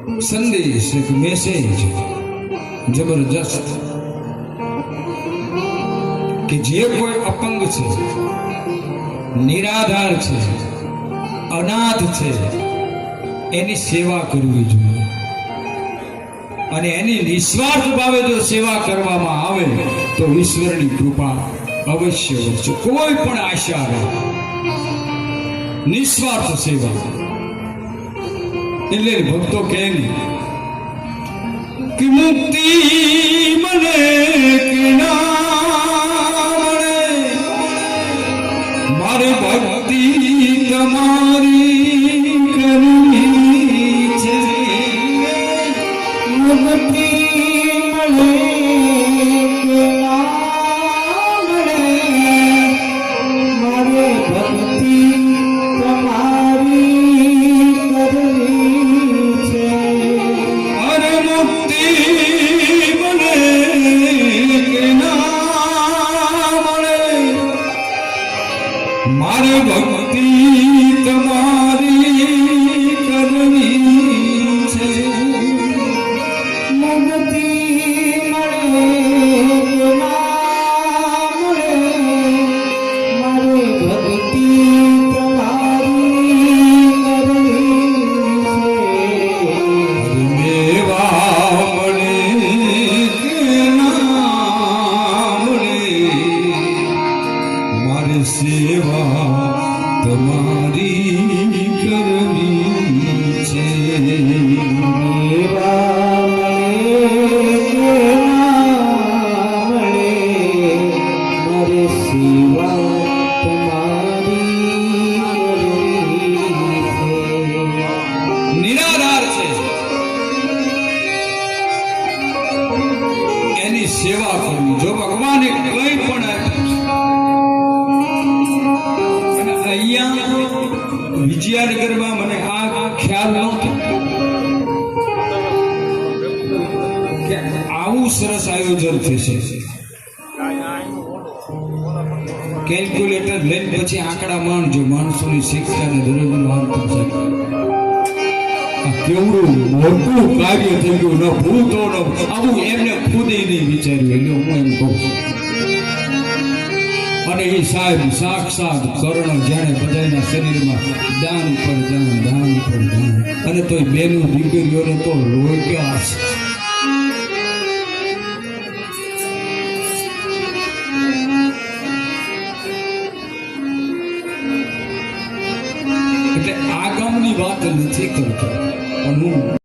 સંદેશ, એક મેસેજ જબરજસ્ત કે જે કોઈ અપંગ છે, નિરાધાર છે, અનાથ છે, એની સેવા કરવી જોઈએ. અને એની નિસ્વાર્થ ભાવે જો સેવા કરવામાં આવે તો ઈશ્વરની કૃપા અવશ્ય વધશે. કોઈ પણ આશા નહીં, નિસ્વાર્થ સેવા. એટલે ભક્તો કહે કે મુક્તિ મને કે ના મળે, મારે ભક્તિ તમારી કરવી છે. મુક્તિ મળે કે ના મળે, મારે ભક્તિ તમારી કરવી છે. અરે મુક્તિ મળે કે ના મળે, મારે ભક્તિ તમારી કરવી છે. મુક્તિ મળે કે ના મળે, મારે ભક્તિ તમારી કરવી છે. મેવા મળે કે ના મળે, મારે સેવા તમારી કરવી છે. મેવા મળે કે ના મળે, મારે સેવા તમારી કરવી છે. નિરાધાર છે, એની સેવા કરવી. જો ભગવાને કંઈ પણ આપ્યું છે, અને અહીંયા વિજયાનગરમાં મને આ ખ્યાલ નહોતો કે આવું સરસ આયોજન થશે. કેલ્ક્યુલેટર લઈને પછી આંકડા માણજો, માણસોની શિક્ષાને દરરોજનું આવતું છે. કેવડું મોટું કાર્ય થઈ ગયું. ન ભૂતો ન આવું એમને ખુદે નહીં વિચાર્યું. એટલે હું એમ કહું, અને એ સાહેબ સાક્ષાત કર્ણ જાણે બધાના શરીરમાં દાન પર દાન, દાન પર દાન. અને તોય બેનું દીકરીઓને તો રોક્યા છે. એટલે આ ગામની વાત નથી કરતો, પણ હું